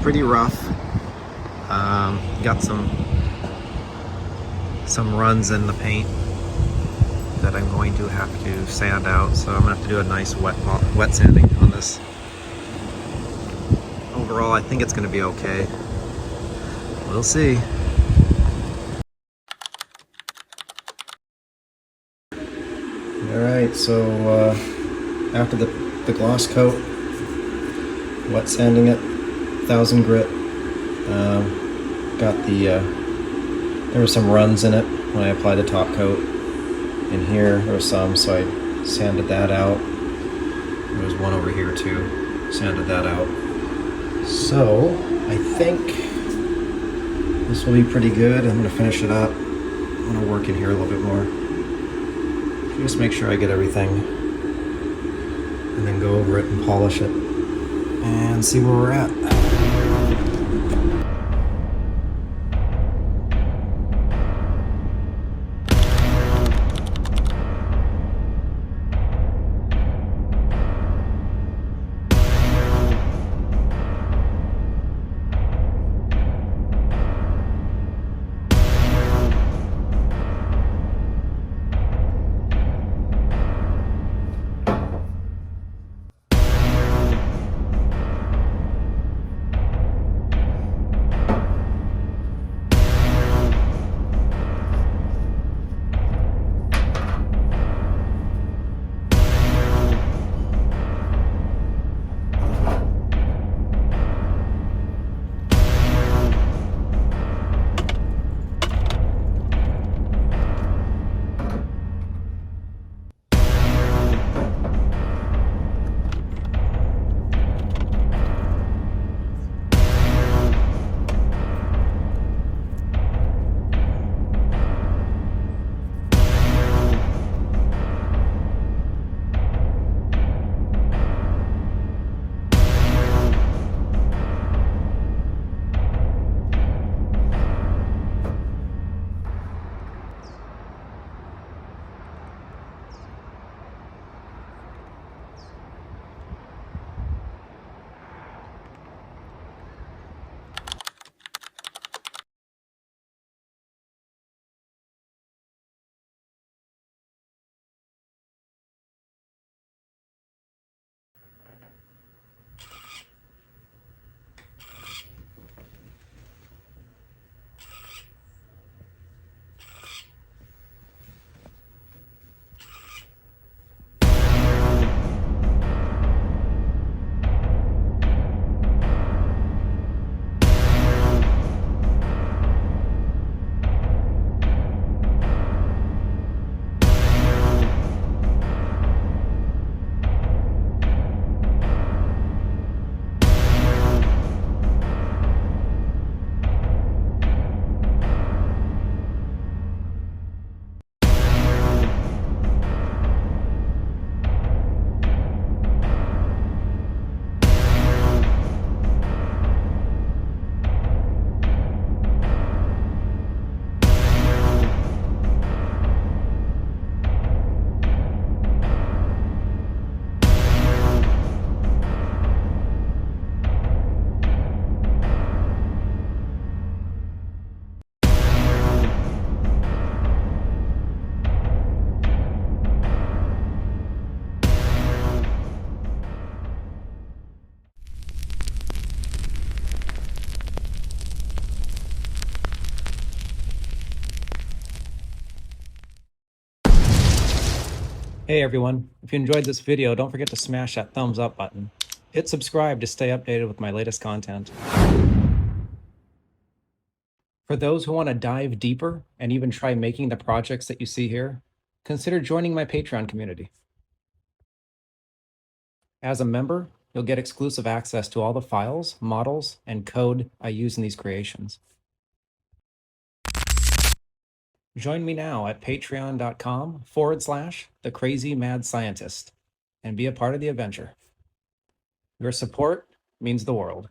pretty rough. Got some runs in the paint that I'm going to have to sand out, so I'm gonna have to do a nice wet sanding on this. Overall, I think it's gonna be okay. We'll see. Alright, so after the gloss coat, wet sanding it, 1000 grit. Got there were some runs in it when I applied the top coat. In here there was some, so I sanded that out. There was one over here too, sanded that out. So I think this will be pretty good. I'm gonna finish it up. I'm gonna work in here a little bit more. Just make sure I get everything, and then go over it and polish it and see where we're at. Hey everyone, if you enjoyed this video, don't forget to smash that thumbs up button. Hit subscribe to stay updated with my latest content. For those who want to dive deeper and even try making the projects that you see here, consider joining my Patreon community. As a member, you'll get exclusive access to all the files, models, and code I use in these creations. Join me now at patreon.com/thecrazymad scientist and be a part of the adventure. Your support means the world.